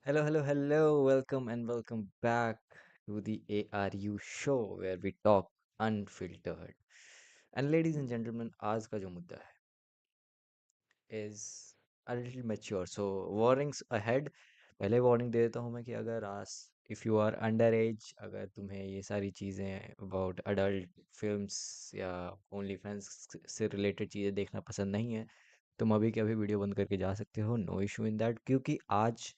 Hello, hello, hello. Welcome and welcome back to the ARU show where we talk unfiltered. And ladies and gentlemen, आज का जो मुद्दा है is a little mature. So warnings ahead. पहले warning दे देता हूँ मैं कि अगर आज if you are under age अगर तुम्हें ये सारी चीज़ें अबाउट अडल्ट फिल्म्स या ओनली फैंस से रिलेटेड चीज़ें देखना पसंद नहीं है तुम अभी के अभी वीडियो बंद करके जा सकते हो नो इशू इन दैट क्योंकि आज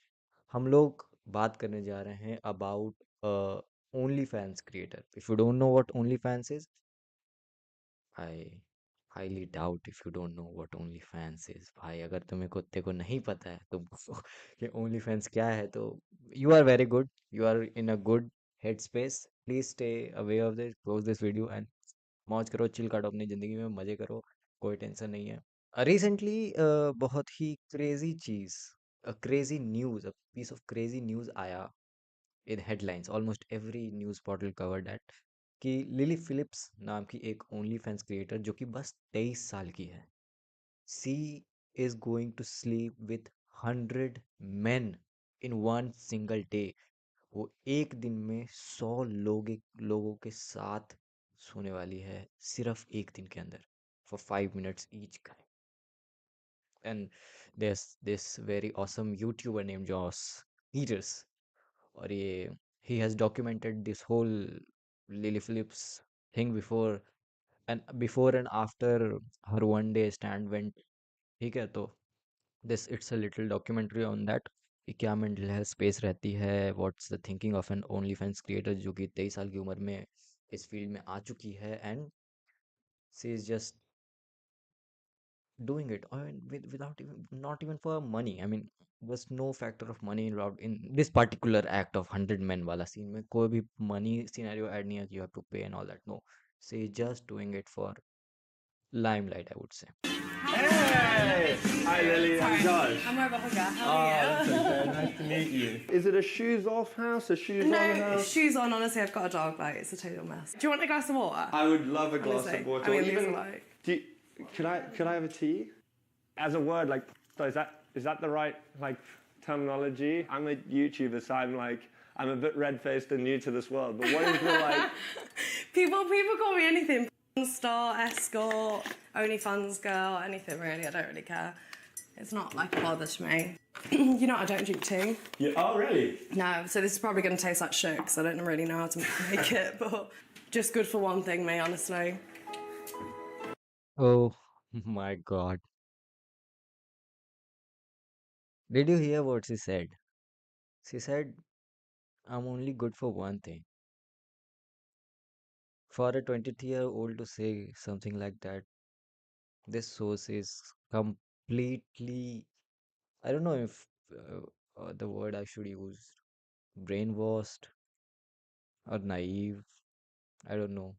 हम लोग बात करने जा रहे हैं about only fans creator if you don't know what only fans is I highly doubt if you don't know what only fans is भाई अगर तुम्हें कुत्ते को नहीं पता है तो कि ओनली फैंस क्या है तो you are very good you are in a good head space please stay away of this close this video and मौज करो चिल काटो अपनी ज़िंदगी में मज़े करो कोई टेंशन नहीं है रिसेंटली बहुत ही क्रेजी चीज crazy news piece of crazy news आया in headlines almost every news portal covered that कि लिली फिलिप्स नाम की एक ओनली फैंस क्रिएटर जो कि बस 23 साल की है she is going to sleep with 100 men in one single day वो एक दिन में 100 लोगों के साथ सोने वाली है सिर्फ एक दिन के अंदर for 5 minutes each and there's this very awesome YouTuber named Joss Peters और ये he has documented this whole Lily Phillips thing before and after her one day stand went ठीक है तो this it's a little documentary on that कि क्या mental health space रहती है what's the thinking of an OnlyFans creator जो कि 23 साल की उम्र में इस फील्ड में आ चुकी है and she is just doing it I mean without even not even for money I mean was no factor of money involved in this particular act of 100 men wala scene mein koi bhi money scenario add nahi hai कि you have to pay and all that no say just doing it for limelight I would say Hey! Hi Lily, I'm Josh. I'm over Hugger. How Oh, are that's you? okay. Nice to meet you. Is it a shoes off house, a shoes on No, house? shoes on. Honestly, I've got a dog. Like it's a total mess. Do you want a glass of water? I would love a glass Honestly, of water. I mean, these Even, are like. do you, could I have a tea? As a word, like, so is that the right like terminology? I'm a YouTuber, so I'm a bit red faced and new to this world. But what is the like? People call me anything. Star, escort, OnlyFans girl, anything really. I don't really care. It's not like a bother to me. You know, I don't drink tea. Yeah, oh really? No, so this is probably going to taste like shit because I don't really know how to make it, but just good for one thing, me, honestly. oh my god did you hear what she said I'm only good for one thing for a 23-year-old to say something like that this source is completely I don't know if the word I should use brainwashed or naive. I don't know.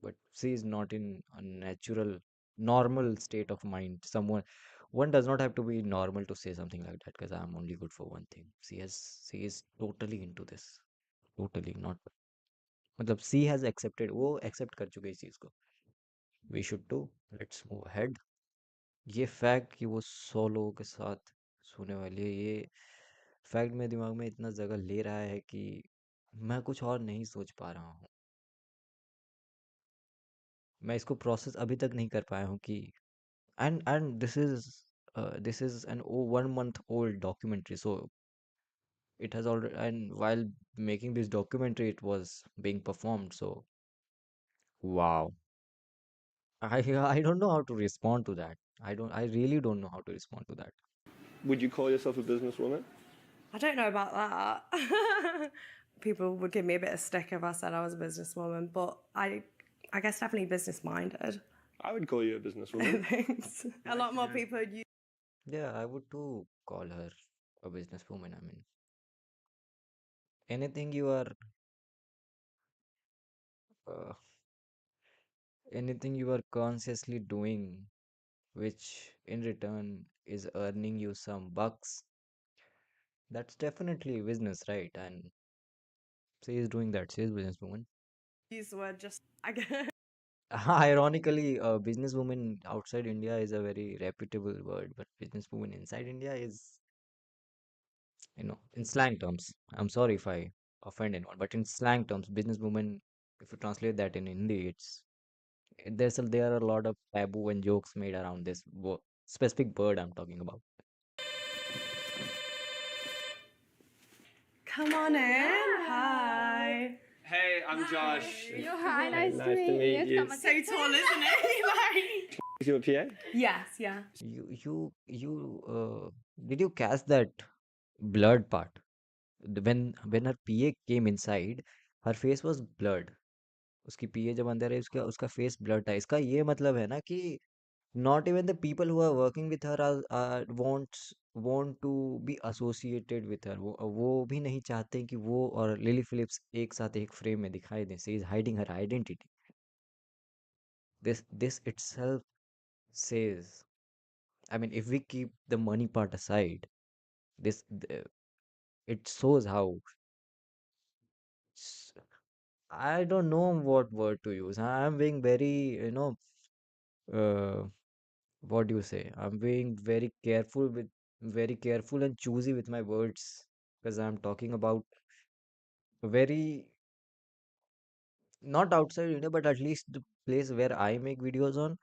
But she is not in a natural, normal state of mind. One does not have to be normal to say something like that because I'm only good for one thing. She is totally into this. Totally not. मतलब she has accepted, वो accept कर चुकी है इस चीज़ को. We should too. Let's move ahead. ये fact कि वो 100 लोगों के साथ सोने वाली है ये फैक्ट मेरे दिमाग में इतना जगह ले रहा है कि मैं कुछ और नहीं सोच पा रहा हूँ मैं इसको प्रोसेस अभी तक नहीं कर पाया हूँ कि and this is an 1 month old documentary so it has already and while making this documentary it was being performed so wow I I don't know how to respond to that I really don't know how to respond to that Would you call yourself a businesswoman? I don't know about that. People would give me a bit of stick if I said I was a businesswoman, but I guess definitely business minded. I would call you a businesswoman. Thanks. A lot more people use. yeah I would too call her a businesswoman I mean anything you are uh, anything you are consciously doing which in return is earning you some bucks that's definitely business right and she is doing that she is businesswoman Use the word just. I guess. ironically a businesswoman outside India is a very reputable word but businesswoman inside India is in slang terms. I'm sorry if I offend anyone, but in slang terms, businesswoman, if you translate that in Hindi, there are a lot of taboo and jokes made around this specific bird I'm talking about. Come on in. Hi. Hey, I'm Josh. Hi, nice, Nice to to meet meet you. Come on, So tall, isn't it? Is you a PA? Yes, yeah. You did you catch that blurred part? When her PA came inside, her face was blurred. उसकी PA जब अंदर है उसका उसका face blur था. इसका ये मतलब है ना कि not even the people who are working with her want to be associated with her. वो भी नहीं चाहते कि वो और लिली फिलिप्स एक साथ एक फ्रेम में दिखाई दें. She is hiding her identity. This itself says, I mean, if we keep the money part aside, this it shows how s- I don't know what word to use. I'm being very, uh, what do you say? I'm being very careful and choosy with my words because I'm talking about very, not outside India, but at least the place where I make videos on.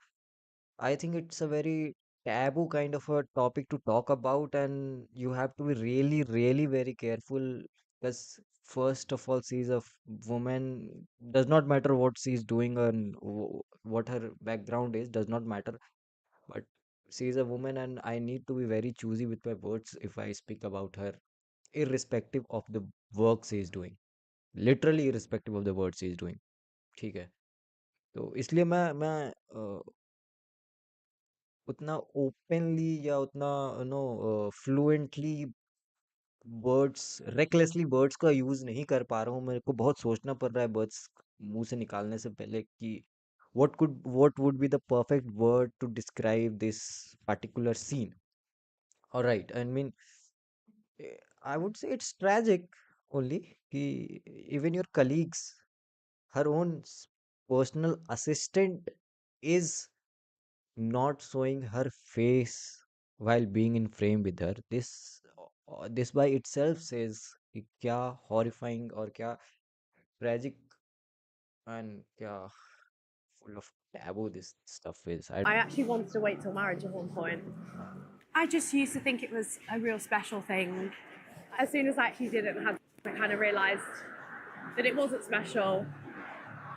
I think it's a very taboo kind of a topic to talk about, and you have to be really, really very careful because, first of all, she's a woman. Does not matter what she's doing and what her background is, does not matter. But she's a woman, and I need to be very choosy with my words if I speak about her, irrespective of the work she is doing. Literally irrespective of the work she is doing. ठीक है. तो इसलिए मैं उतना openly या उतना fluently words recklessly words का use नहीं कर पा रहा हूँ. मेरे को बहुत सोचना पड़ रहा है वर्ड्स मुंह से निकालने से पहले कि what would be the perfect word to describe this particular scene. All right, I mean, I would say it's tragic only कि even your colleagues, her own personal assistant is not showing her face while being in frame with her. This by itself says कि क्या horrifying और क्या tragic and क्या full of taboo this stuff is. I actually wanted to wait till marriage at one point. I just used to think it was a real special thing. As soon as I actually did it and had, I kind of realised that it wasn't special,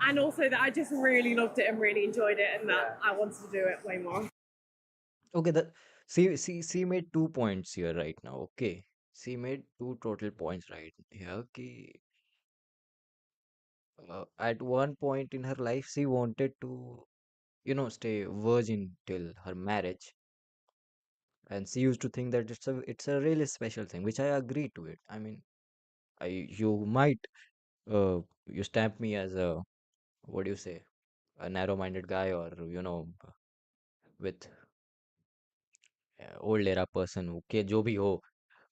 and also that I just really loved it and really enjoyed it, and that I wanted to do it way more. Okay, that she made 2 points here right now. Okay, she made two total points right here. कि at one point in her life she wanted to stay virgin till her marriage, and she used to think that it's a really special thing, which I agree to it. I mean, I you might you stamp me as a, what do you say, a narrow-minded guy, or with old era person हो के जो भी हो,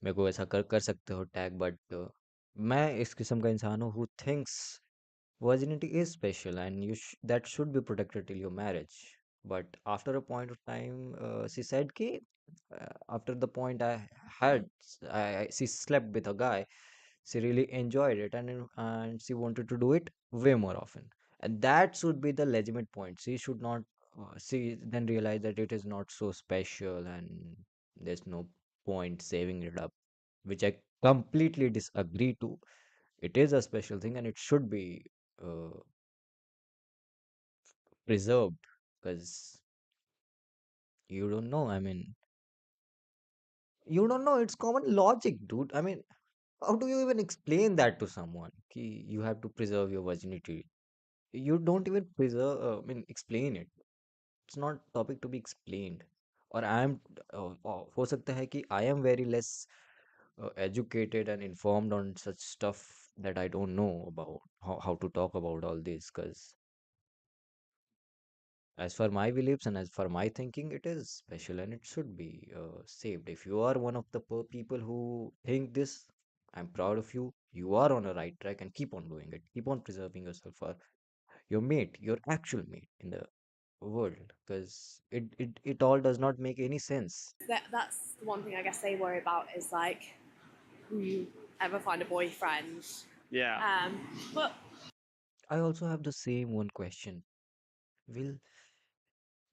मेरे को ऐसा कर सकते हो टैग. बट मैं इस किस्म का इंसान हूँ who thinks virginity is special and that should be protected till your marriage. But after a point of time, she said ki after the point she slept with a guy, she really enjoyed it, and she wanted to do it way more often. And that should be the legitimate point. She should not she then realized that it is not so special and there's no point saving it up, which I completely disagree to. It is a special thing and it should be uh, preserved because you don't know. I mean, you don't know. It's common logic, dude. I mean, how do you even explain that to someone? Ki you have to preserve your virginity. You don't even preserve. I mean, explain it. It's not topic to be explained. Or I am. हो सकता है कि I am very less educated and informed on such stuff that I don't know about how to talk about all this. Because as for my beliefs and as for my thinking, it is special and it should be saved. If you are one of the people who think this, I'm proud of you. You are on a right track and keep on doing it. Keep on preserving yourself for your mate, your actual mate in the world, because it all does not make any sense. That's the one thing I guess they worry about is like you ever find a boyfriend. Yeah. But I also have the same one question. Will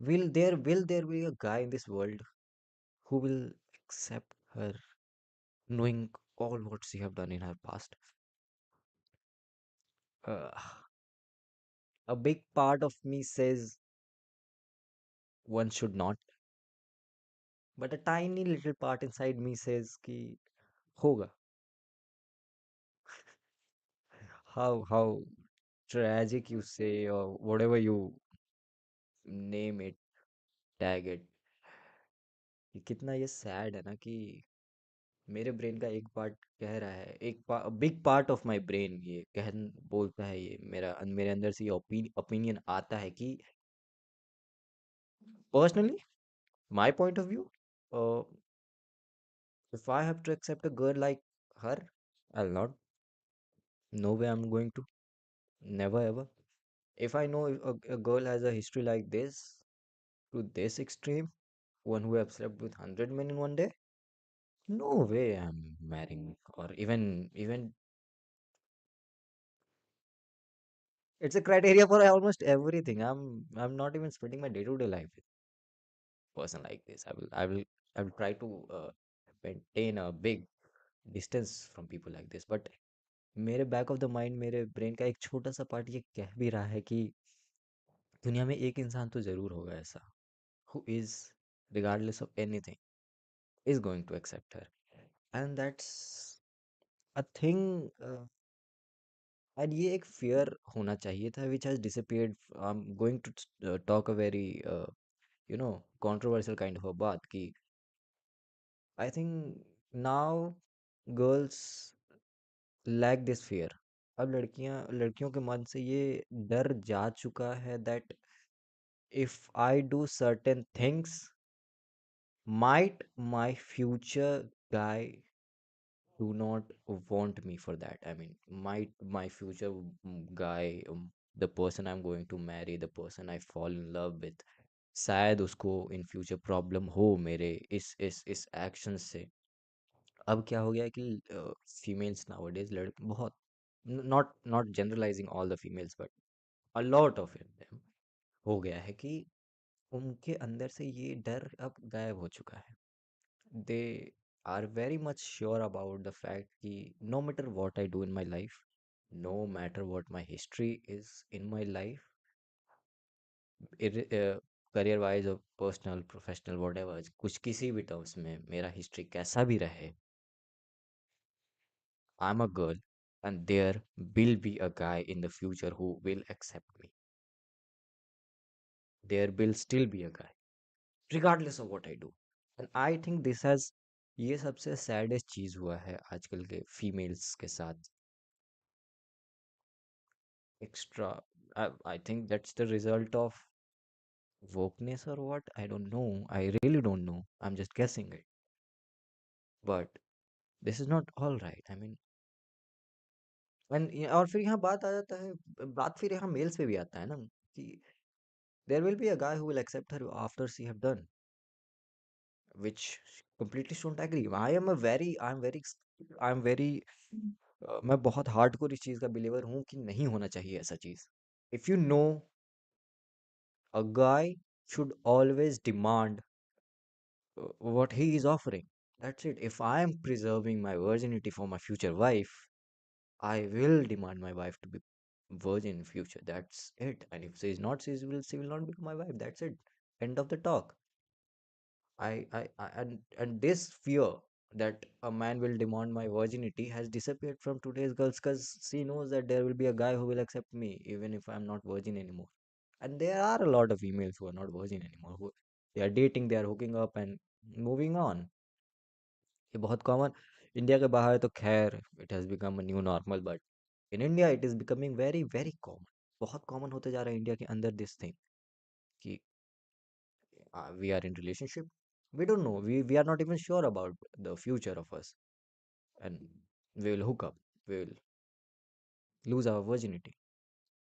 will there be a guy in this world who will accept her knowing all what she have done in her past? Uh, a big part of me says one should not, but a tiny little part inside me says कि होगा. How tragic you say or whatever you name it, tag it. ये कितना ये sad है ना कि मेरे brain का एक पार्ट कह रहा है, big part of my brain ये बोलता है, ये मेरे अंदर से ये ओपिनियन आता है कि personally my point of view, if I have to accept a girl like her, I'll not. No way I'm going to. Never ever. If I know a girl has a history like this, to this extreme, one who have slept with 100 men in one day, no way I'm marrying. Or even it's a criteria for almost everything. I'm not even spending my day-to-day life with a person like this. I will try to maintain a big distance from people like this. But मेरे back of the mind, मेरे brain का एक छोटा सा part ये कह भी रहा है कि दुनिया में एक इंसान तो जरूर होगा ऐसा, who is, regardless of anything, is going to accept her. And that's a thing. And ये एक fear होना चाहिए था which has disappeared. I'm going to talk a very controversial kind of a बात कि I think now girls lack this fear. अब लड़कियों के मन से ये डर जा चुका है that if I do certain things, might my future guy do not want me for that. I mean, might my future guy, the person I'm going to marry, the person I fall in love with, शायद उसको in future problem हो मेरे इस action से. अब क्या हो गया है कि फीमेल्स nowadays, लड़के बहुत, not generalizing all the females but a lot of them, हो गया है कि उनके अंदर से ये डर अब गायब हो चुका है. They are very much sure about the fact कि no matter what I do in my life, no matter what my history is in my life, career wise और पर्सनल प्रोफेशनल whatever, कुछ किसी भी टर्म्स में मेरा history कैसा भी रहे, I'm a girl and there will be a guy in the future who will accept me. There will still be a guy regardless of what I do. And I think this has, ये सबसे saddest चीज हुआ है आजकल के females के साथ. Extra, I think that's the result of wokeness or what, I don't know, I really don't know, I'm just guessing it. But this is not all right. I mean, और फिर यहाँ बात आ जाता है, बात फिर यहाँ मेल्स पे भी आता है ना कि there will be a guy who will accept her after she have done, which completely don't agree. I'm very मैं बहुत हार्डकोर इस चीज का बिलीवर हूँ कि नहीं होना चाहिए ऐसा चीज. If you know, a guy should always demand what he is offering. That's it. If I am preserving my virginity for my future wife, I will demand my wife to be virgin in future. That's it. And if she is not, she will not become my wife. That's it. End of the talk. And this fear that a man will demand my virginity has disappeared from today's girls because she knows that there will be a guy who will accept me even if I'm not virgin anymore. And there are a lot of females who are not virgin anymore, who they are dating, they are hooking up and moving on. ये बहुत common. India के बाहर तो खैर it has become a new normal, but in India it is becoming very very common. बहुत common होते जा रहा है इंडिया के अंदर दिस थिंग कि we are in relationship, we don't know, we are not even sure about the future of us, and we will hook up, we will lose our virginity.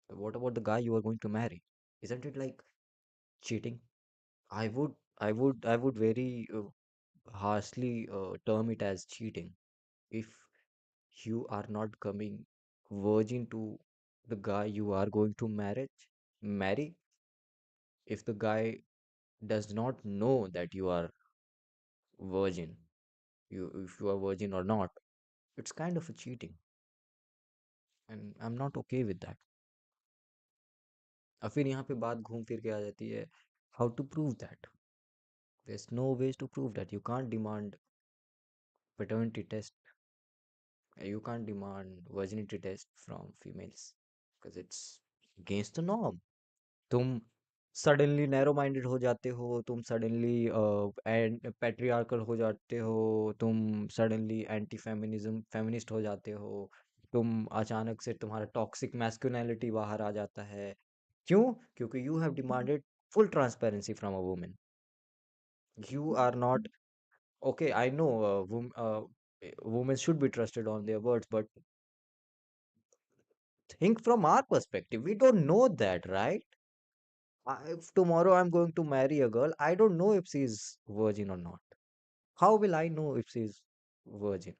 What about the guy you are going to marry? Isn't it like cheating? I would very harshly term it as cheating. if you are not coming virgin to the guy you are going to marry, if the guy does not know that you are virgin, you if you are virgin or not, it's kind of a cheating, and I'm not okay with that. और फिर यहाँ पे बात घूम फिर के आ जाती है, how to prove that? There's no ways to prove that. You can't demand paternity test. You can't demand virginity test from females because it's against the norm. तुम सडनली नैरो माइंडेड हो जाते हो, तुम सडनली एंड पैट्रियार्कल हो जाते हो, तुम suddenly anti feminism feminist हो जाते हो, तुम अचानक से तुम्हारा टॉक्सिक मैस्कुलिनिटी बाहर आ जाता है। क्यों? क्योंकि you have demanded full transparency from a woman. You are not okay. I know women should be trusted on their words, but think from our perspective. We don't know that, right? If tomorrow I'm going to marry a girl, I don't know if she's virgin or not. How will I know if she's virgin?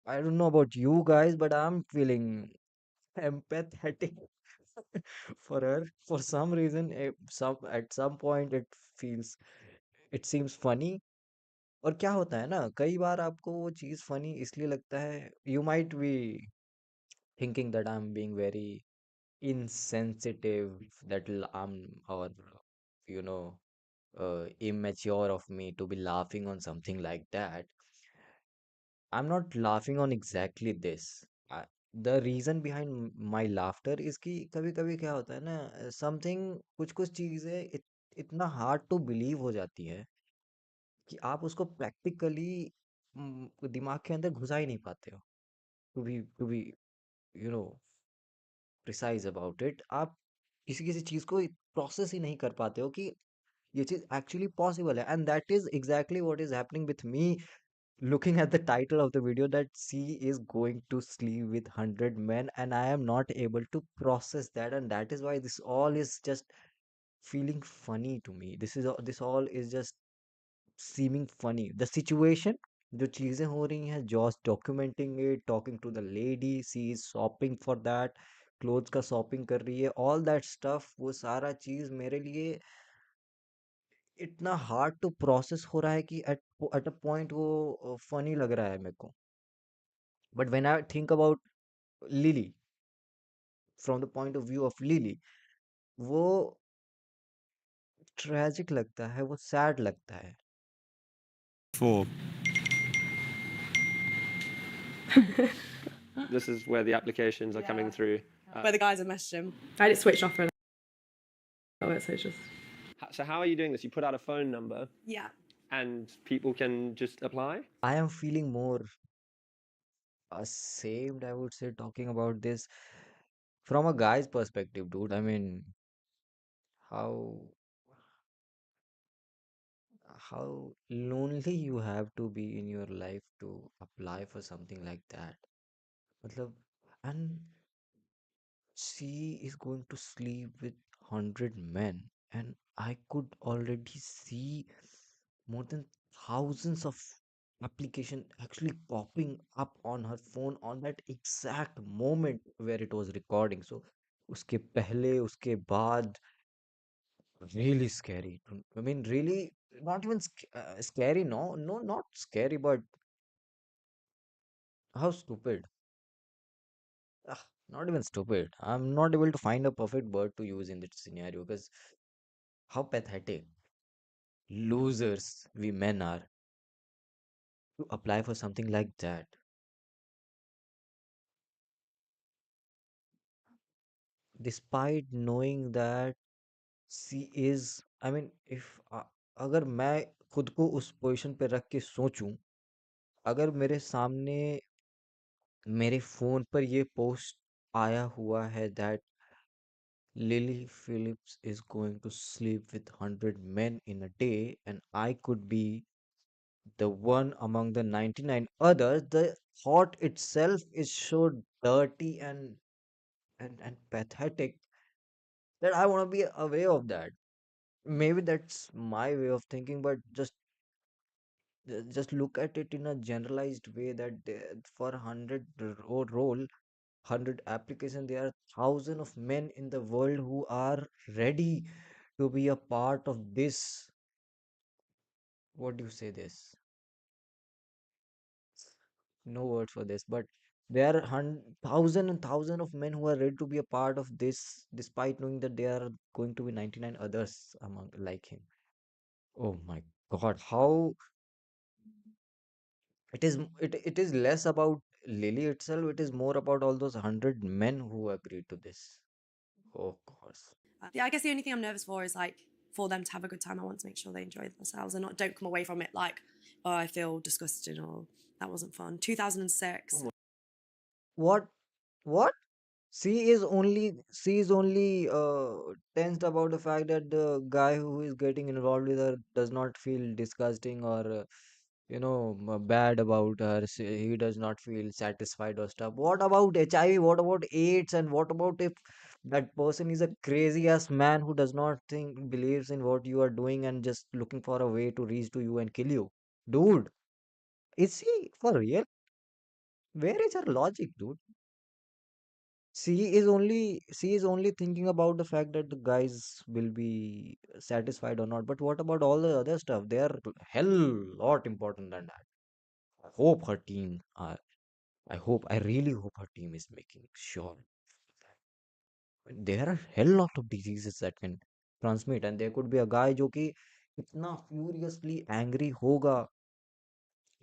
I don't know about you guys, but I'm feeling empathetic for her. For some reason, at some point it seems funny. और क्या होता है ना, कई बार आपको वो चीज़ funny इसलिए लगता है, you might be thinking that I'm being very insensitive, that I'm or you know immature of me to be laughing on something like that. I'm not laughing on exactly this. The reason behind my laughter is कि कभी कभी क्या होता है ना, something कुछ कुछ चीज़ें इतना हार्ड टू बिलीव हो जाती है कि आप उसको प्रैक्टिकली दिमाग के अंदर घुसा ही नहीं पाते हो, to be you know precise about it. आप किसी किसी चीज़ को प्रोसेस ही नहीं कर पाते हो कि ये चीज़ एक्चुअली पॉसिबल है, and that is exactly what is happening with me looking at the title of the video that she is going to sleep with 100 men, and I am not able to process that, and that is why this all is just feeling funny to me. This all is just seeming funny. The situation, जो चीजें हो रही हैं, Jos documenting it, talking to the lady, she is shopping for that, clothes का shopping कर रही है, all that stuff, वो सारा चीज मेरे लिए इतना हार्ड टू प्रोसेस हो रहा है कि एट अ पॉइंट वो फनी लग रहा है मेरे को। But when I think about lily, from the point of view of lily, वो ट्रेजिक लगता है, वो सैड लगता है। For This is where the applications are coming through. Where the guys are messaging him. I had it switched off for a little bit, so it's just. So how are you doing this? You put out a phone number Yeah. and people can just apply? I am feeling more ashamed, I would say, talking about this from a guy's perspective, dude. I mean, how how lonely you have to be in your life to apply for something like that. मतलब, and she is going to sleep with 100 men, and I could already see more than thousands of application actually popping up on her phone on that exact moment where it was recording. So उसके पहले उसके बाद, really scary. I mean, really not even scary. No, no, not scary, but how stupid. Not even stupid. I'm not able to find a perfect word to use in this scenario because how pathetic, losers we men are to apply for something like that. Despite knowing that she is, I mean, if अगर मैं खुद को उस position पे रख के सोचूं, अगर मेरे सामने मेरे फोन पर ये पोस्ट आया हुआ है that Lily Phillips is going to sleep with 100 men in a day, and I could be the one among the 99 others, the thought itself is so dirty and pathetic that I want to be aware of that. Maybe that's my way of thinking, but just Just look at it in a generalized way that for 100 role, 100 application, there are thousands of men in the world who are ready to be a part of this. What do you say this? No words for this, but there are thousand and thousand of men who are ready to be a part of this, despite knowing that there are going to be 99 others among like him. Oh my God, how it is less about Lily itself, it is more about all those 100 men who agreed to this. Oh gosh. Yeah, I guess the only thing I'm nervous for is like for them to have a good time. I want to make sure they enjoy themselves and not don't come away from it like, oh, I feel disgusted or that wasn't fun. 2006. What? What? She is only tensed about the fact that the guy who is getting involved with her does not feel disgusting or bad about her. He does not feel satisfied or stuff. What about HIV? What about AIDS? And what about if that person is a crazy ass man who does not think believes in what you are doing and just looking for a way to reach to you and kill you, dude? Is he for real? Where is her logic, dude? She is only thinking about the fact that the guys will be satisfied or not. But what about all the other stuff? They are hell lot important than that. I hope her team are. I really hope her team is making sure that there are hell lot of diseases that can transmit, and there could be a guy जो कि इतना furiously angry होगा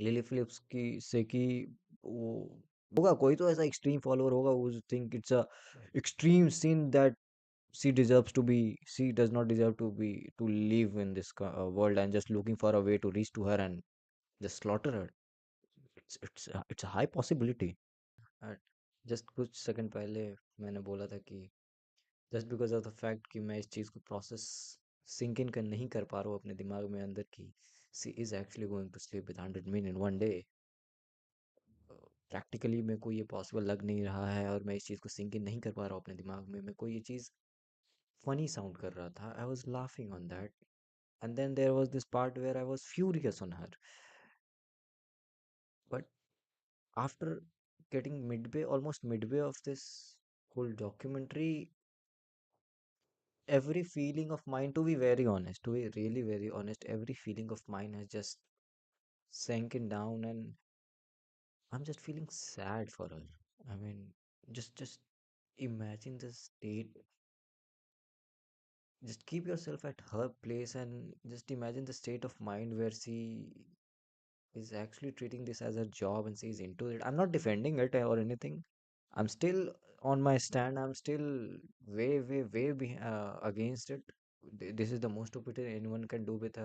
lily Philips की से कि वो होगा कोई तो ऐसा एक्सट्रीम फॉलोअर होगा who think it's a extreme sin that she does not deserve to live in this world and just looking for a way to reach to her and just slaughter her. It's a high possibility. Uh, just कुछ second पहले मैंने बोला था कि just because of the fact कि मैं इस चीज़ को प्रोसेस सिंक इन कर नहीं कर पा रहा हूँ अपने दिमाग में अंदर की she is actually going to sleep with 100 men in one day. Practically मेरे को ये पॉसिबल लग नहीं रहा है और मैं इस चीज़ को सिंक इन नहीं कर पा रहा हूँ अपने दिमाग में. मेरे को ये चीज़ फनी साउंड कर रहा था. I was laughing on that. And then there was this part where I was furious on her. But after getting midway, almost midway of this whole documentary, every feeling of mine, to be very honest, to be really very honest, every feeling of mine has just sank down, and I'm just feeling sad for her. I mean, just imagine the state. Just keep yourself at her place and just imagine the state of mind where she is actually treating this as a job and she's into it. I'm not defending it or anything. I'm still on my stand. I'm still way, way, way against it. This is the most stupid thing anyone can do with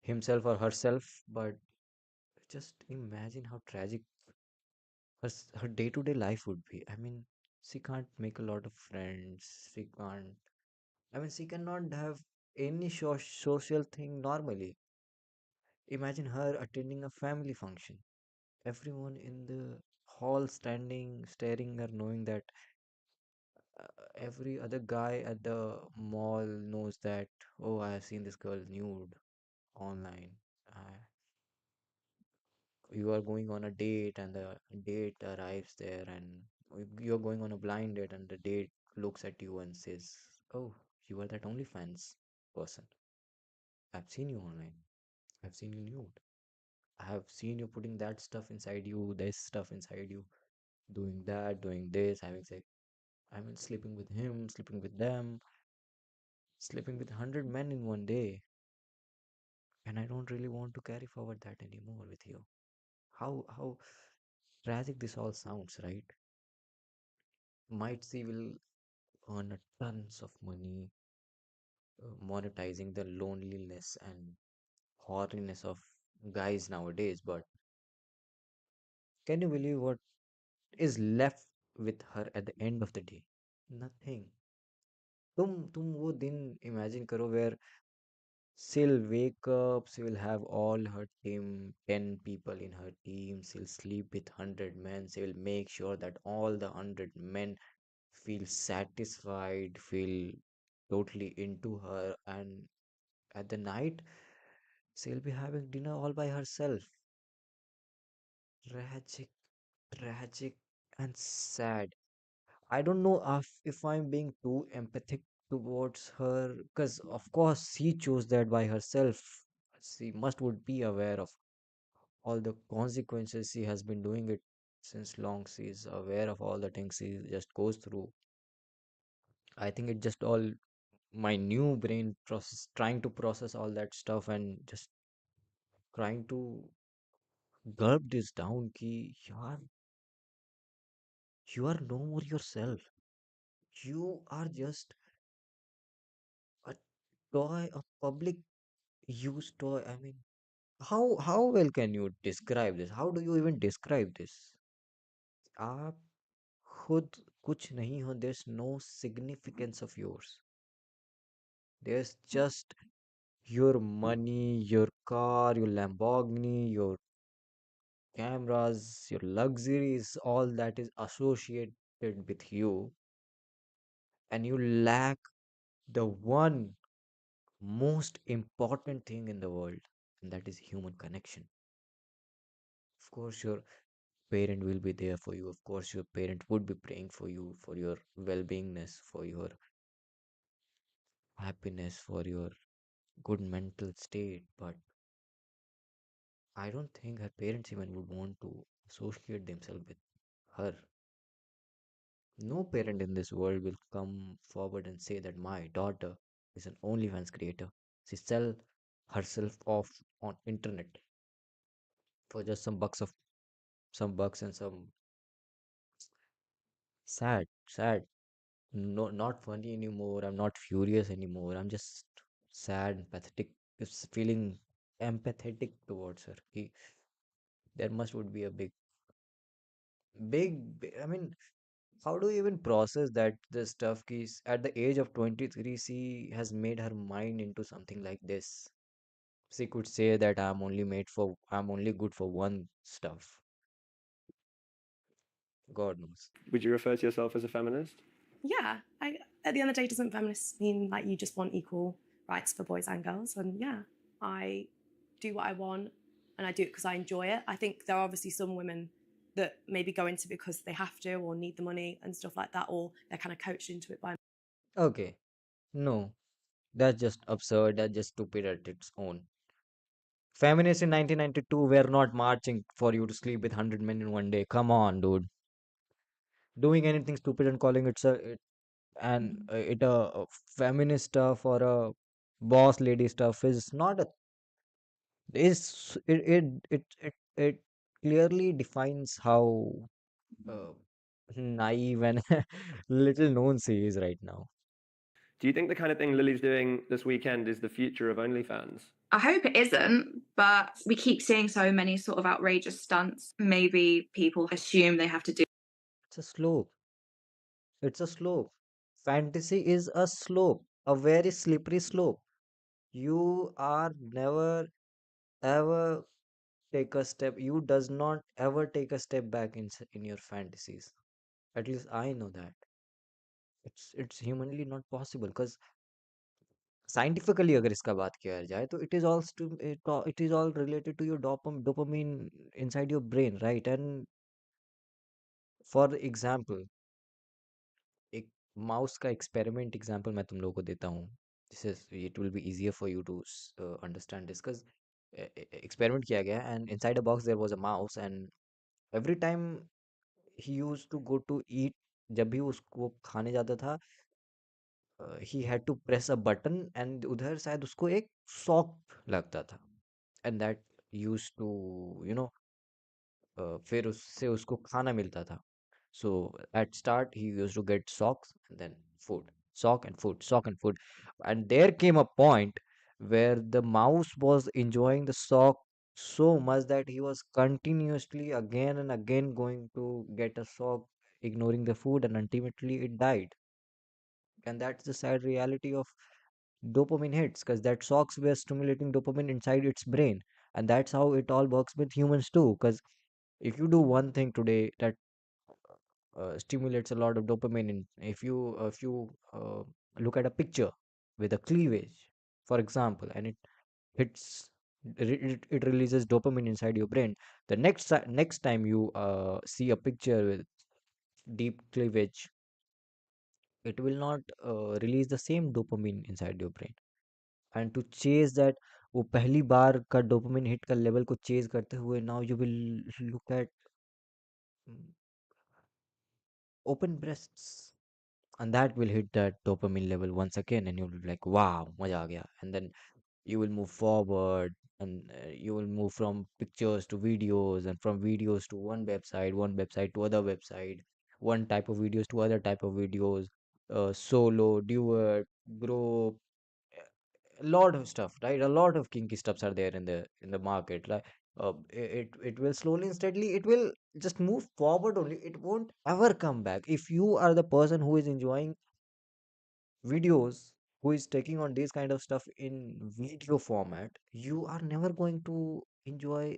himself or herself. But just imagine how tragic her day-to-day life would be. I mean, she can't make a lot of friends. She can't. I mean, she cannot have any social thing normally. Imagine her attending a family function, everyone in the hall standing, staring her, knowing that uh, every other guy at the mall knows that, oh, I have seen this girl nude online. Uh, you are going on a date, and the date arrives there, and you're going on a blind date, and the date looks at you and says, oh, you are that OnlyFans person. I've seen you online. I've seen you nude. I have seen you putting that stuff inside you, this stuff inside you, doing that, doing this, having sex. I mean, sleeping with him, sleeping with them, sleeping with 100 men in one day. And I don't really want to carry forward that anymore with you. How tragic this all sounds, right? Might she will earn a tons of money monetizing the loneliness and horriness of guys nowadays, but can you believe what is left with her at the end of the day? Nothing. तुम वो दिन imagine करो where she'll wake up, she will have all her team, 10 people in her team, she'll sleep with 100 men, she will make sure that all the 100 men feel satisfied, feel totally into her, and at the night, She'll be having dinner all by herself. Tragic, tragic, and sad. I don't know if I'm being too empathic towards her, because of course she chose that by herself. She must would be aware of all the consequences. She has been doing it since long. She is aware of all the things she just goes through. I think it just all my new brain process trying to process all that stuff and just trying to gulp this down ki you are no more yourself. You are just a toy, a public use toy. I mean, how well can you describe this? How do you even describe this? आप खुद कुछ नहीं हो. There's no significance of yours. There's just your money, your car, your Lamborghini, your cameras, your luxuries, all that is associated with you, and you lack the one most important thing in the world, and that is human connection. Of course, your parent will be there for you. Of course, your parent would be praying for you, for your well beingness, for your happiness, for your good mental state. But I don't think her parents even would want to associate themselves with her. No parent in this world will come forward and say that my daughter is an OnlyFans creator. She sell herself off on internet for just some bucks and some sad. No, not funny anymore. I'm not furious anymore. I'm just sad and pathetic. Just feeling empathetic towards her. There must would be a I mean, how do you even process that the stuff is at the age of 23, she has made her mind into something like this. She could say that I'm only good for one stuff. God knows. Would you refer to yourself as a feminist? Yeah, at the end of the day, doesn't feminists mean like you just want equal rights for boys and girls? And yeah, I do what I want and I do it because I enjoy it. I think there are obviously some women that maybe go into it because they have to or need the money and stuff like that, or they're kind of coached into it by. Okay. No, that's just absurd. That's just stupid at its own. Feminists in 1992 were not marching for you to sleep with 100 men in one day. Come on, dude. Doing anything stupid and calling it a feminist stuff or a boss lady stuff is not a is it clearly defines how uh, naive and little known she is right now. Do you think the kind of thing Lily's doing this weekend is the future of OnlyFans? I hope it isn't, but we keep seeing so many sort of outrageous stunts. Maybe people assume they have to do. It's a slope. It's a slope. Fantasy is a slope, a very slippery slope. You are never ever take a step. You does not ever take a step back in your fantasies. At least I know that. It's humanly not possible because scientifically अगर इसका बात किया जाए तो it is all related to your dopamine inside your brain, right? And for example, एक mouse का experiment example मैं तुम लोगों को देता हूँ. This is it will be easier for you to understand this because experiment किया गया and inside a box there was a mouse and every time he used to go to eat, जब भी उसको खाने जाता था, he had to press a button and उधर शायद उसको एक सॉक लगता था and that used to you know फिर उससे उसको खाना मिलता था. So at start he used to get socks and then food, sock and food, sock and food. And there came a point where the mouse was enjoying the sock so much that he was continuously again and again going to get a sock, ignoring the food, and ultimately it died. And that's the sad reality of dopamine hits, because that socks were stimulating dopamine inside its brain. And that's how it all works with humans too. Because if you do one thing today that stimulates a lot of dopamine. If you look at a picture with a cleavage, for example, and it hits It releases dopamine inside your brain. The next time you see a picture with deep cleavage, it will not release the same dopamine inside your brain. And to chase that, वो पहली बार का dopamine hit का level को chase करते हुए, now you will look at mm, open breasts, and that will hit that dopamine level once again, and you'll be like, wow, मजा आ गया. And then you will move forward, and you will move from pictures to videos, and from videos to one website to other website, one type of videos to other type of videos, solo, duet, group, a lot of stuff, right? A lot of kinky stuffs are there in the market, right? It will slowly and steadily, it will just move forward only. It won't ever come back. If you are the person who is enjoying videos, who is taking on this kind of stuff in video format, you are never going to enjoy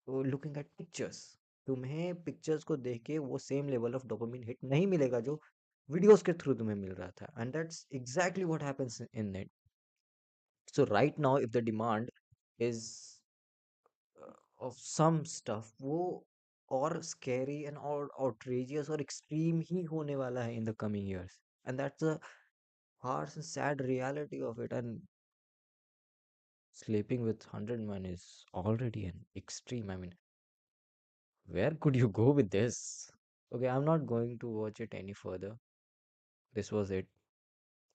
looking at pictures. तुम्हें pictures को देख के वो same level of dopamine hit नहीं मिलेगा जो videos के through तुम्हें मिल रहा था. And that's exactly what happens in net. So right now, if the demand is of some stuff, वो और scary and और outrageous और extreme ही होने वाला है in the coming years. And that's the harsh and sad reality of it. And sleeping with 100 men is already an extreme. I mean, where could you go with this? Okay, I'm not going to watch it any further. This was it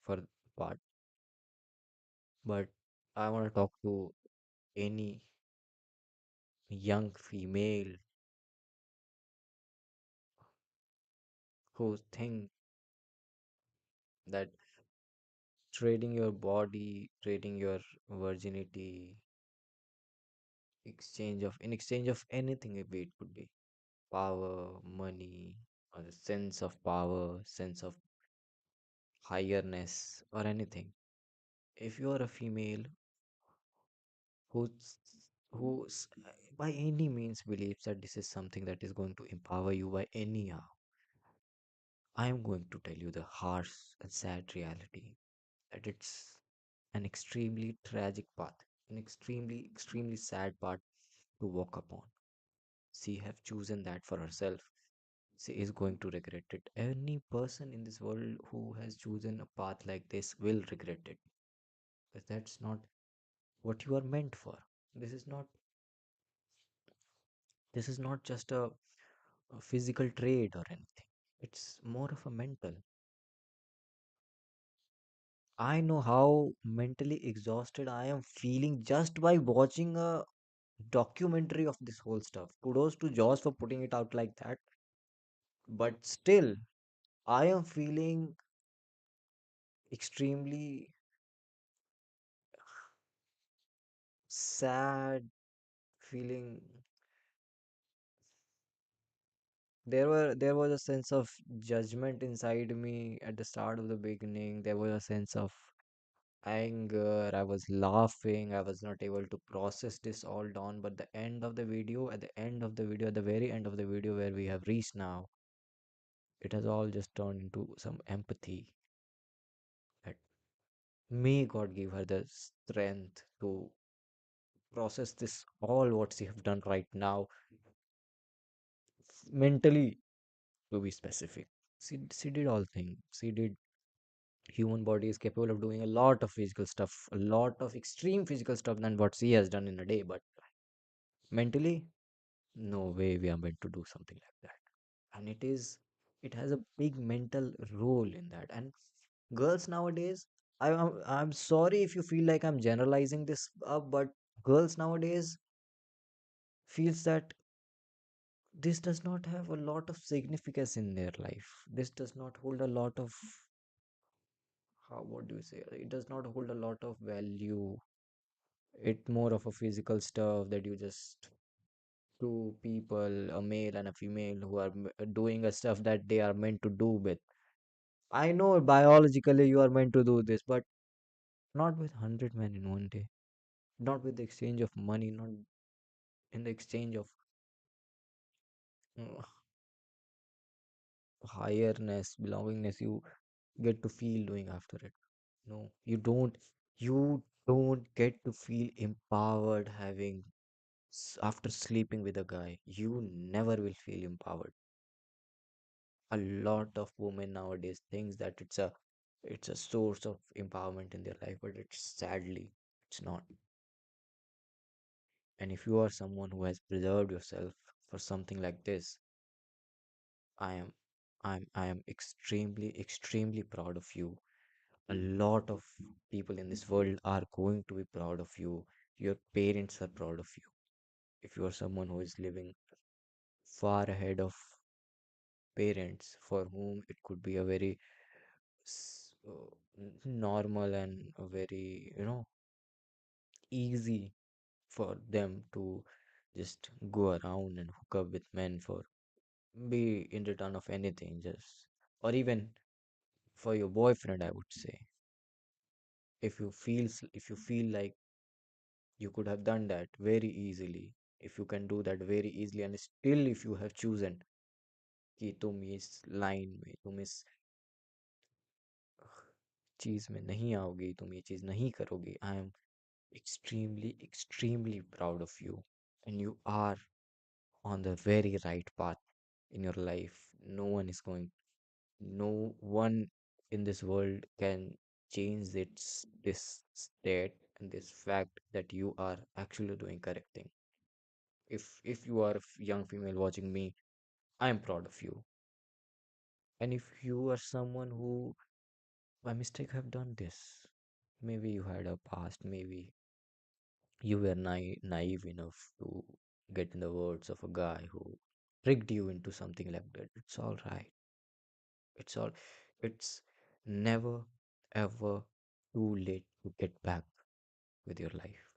for the part. But I want to talk to any young female who think that trading your body, trading your virginity, in exchange of anything, maybe it could be power, money, or a sense of power, sense of higherness, or anything. If you are a female who's who by any means believes that this is something that is going to empower you by anyhow, I am going to tell you the harsh and sad reality that it's an extremely tragic path, an extremely sad path to walk upon. She have chosen that for herself. She is going to regret it. Any person in this world who has chosen a path like this will regret it. But that's not what you are meant for. This is not this is not just a physical trait or anything. It's more of a mental. I know how mentally exhausted I am feeling just by watching a documentary of this whole stuff. Kudos to Jaws for putting it out like that. But still, I am feeling extremely sad, feeling there was a sense of judgment inside me at the start of the beginning. There was a sense of anger. I was laughing. I was not able to process this all down. But the end of the video, at the end of the video, at the very end of the video where we have reached now, it has all just turned into some empathy that may God give her the strength to process this all what she have done right now mentally, to be specific. She did all things. She did. Human body is capable of doing a lot of physical stuff, a lot of extreme physical stuff than what she has done in a day. But mentally, no way we are meant to do something like that. And it has a big mental role in that. And girls nowadays, I'm sorry if you feel like I'm generalizing this up, but girls nowadays feels that this does not have a lot of significance in their life. This does not hold a lot of, how, what do you say? It does not hold a lot of value. It more of a physical stuff that you just two people, a male and a female, who are doing a stuff that they are meant to do with. I know biologically you are meant to do this, but not with 100 men in one day. Not with the exchange of money, not in the exchange of uh, higherness, belongingness you get to feel doing after it. No, you don't. You don't get to feel empowered after sleeping with a guy. You never will feel empowered. A lot of women nowadays thinks that it's a source of empowerment in their life, but it's not. And if you are someone who has preserved yourself for something like this, I am I am extremely proud of you. A lot of people in this world are going to be proud of you. Your parents are proud of you. If you are someone who is living far ahead of parents for whom it could be a very normal and a very, easy for them to just go around and hook up with men for be in return of anything, just or even for your boyfriend, I would say. If you feel like you could have done that very easily, if you can do that very easily, and still if you have chosen कि तुम इस line में तुम इस चीज में नहीं आओगी, तुम ये चीज नहीं करोगे, I am extremely proud of you, and you are on the very right path in your life. No one in this world can change this state and this fact that you are actually doing correct thing. If you are a young female watching me, I am proud of you. And if you are someone who by mistake have done this, maybe you had a past, maybe you were naive enough to get in the words of a guy who tricked you into something like that. It's all right. It's all, it's never ever too late to get back with your life.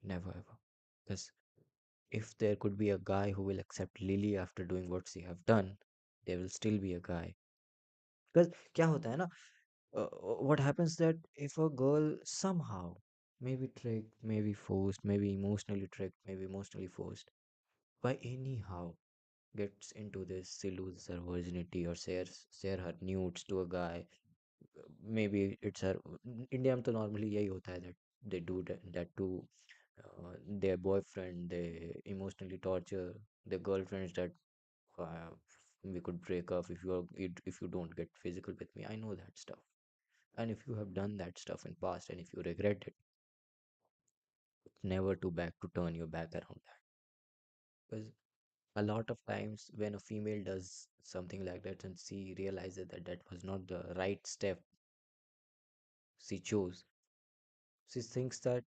Never ever. Because if there could be a guy who will accept Lily after doing what she have done, there will still be a guy. Because क्या होता है ना, what happens that if a girl somehow maybe tricked, maybe forced, maybe emotionally tricked, maybe emotionally forced, by anyhow gets into this, she loses her virginity or share her nudes to a guy. Maybe it's her. India में तो normally यही होता है that they do that to their boyfriend. They emotionally torture their girlfriends that uh, we could break up if you don't get physical with me. I know that stuff. And if you have done that stuff in past and if you regret it, never to back to turn your back around that. Because a lot of times when a female does something like that and she realizes that that was not the right step she chose, she thinks that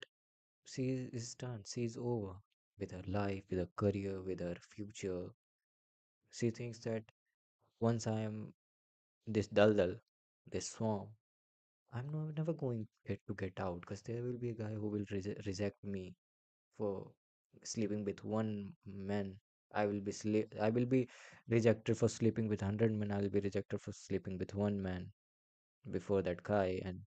she is done, she is over with her life, with her career, with her future. She thinks that once I am this daldal, this swamp, I'm never going to get out because there will be a guy who will reject me for sleeping with one man. I will be rejected for sleeping with 100 men. I will be rejected for sleeping with one man before that guy, and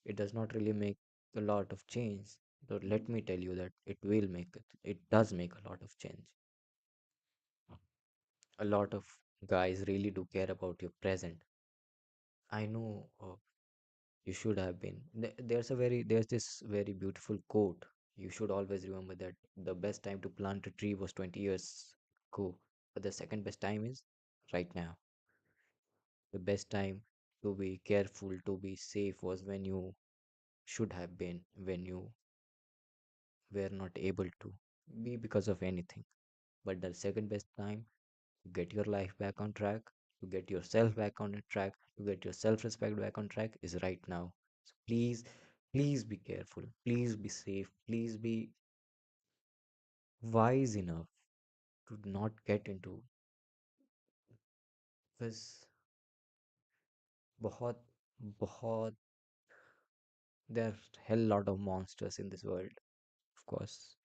it does not really make a lot of change. So let me tell you that it does make a lot of change. A lot of guys really do care about your present. I know you should have been. There's this very beautiful quote. You should always remember that the best time to plant a tree was 20 years ago, but the second best time is right now. The best time to be careful, to be safe was when you should have been, when you were not able to be because of anything. But the second best time to get your life back on track, to get yourself back on track, to get your self respect back on track is right now. So please be careful. Please be safe. Please be wise enough to not get into because बहुत बहुत there are hell lot of monsters in this world. Of course,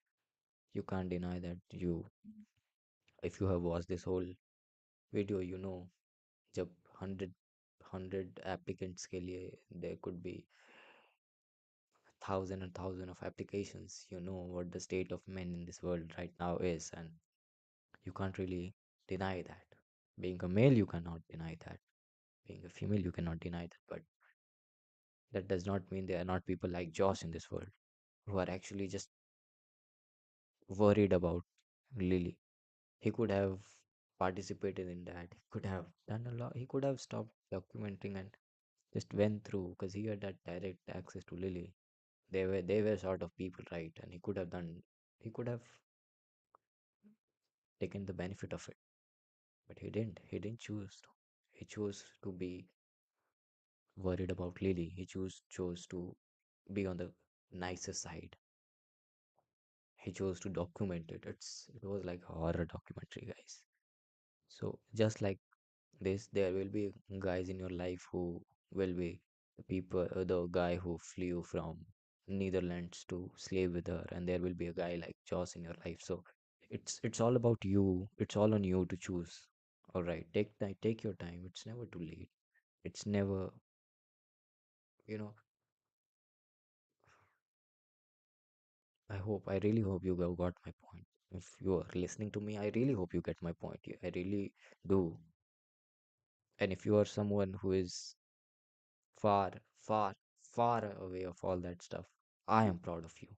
you can't deny that. If you have watched this whole video, you know जब 100 applicants के लिए there could be thousand and thousand of applications. You know what the state of men in this world right now is, and you can't really deny that. Being a male, you cannot deny that. Being a female, you cannot deny that. But that does not mean there are not people like Josh in this world. who are actually just worried about Lily. He could have participated in that. He could have done a lot. He could have stopped documenting and just went through because he had that direct access to Lily. They were sort of people, right? And he could have done. He could have taken the benefit of it, but he didn't. He didn't choose to. He chose to be worried about Lily. He chose to be on the nicer side. He chose to document it. It was like a horror documentary, guys. So just like this, there will be guys in your life who will be the guy who flew from Netherlands to slave with her, and there will be a guy like Joss in your life. So it's all about you. It's all on you to choose. All right, take your time. It's never too late. It's never, you know. I really hope you got my point. If you are listening to me, I really hope you get my point. I really do. And if you are someone who is far, far, far away of all that stuff, I am proud of you.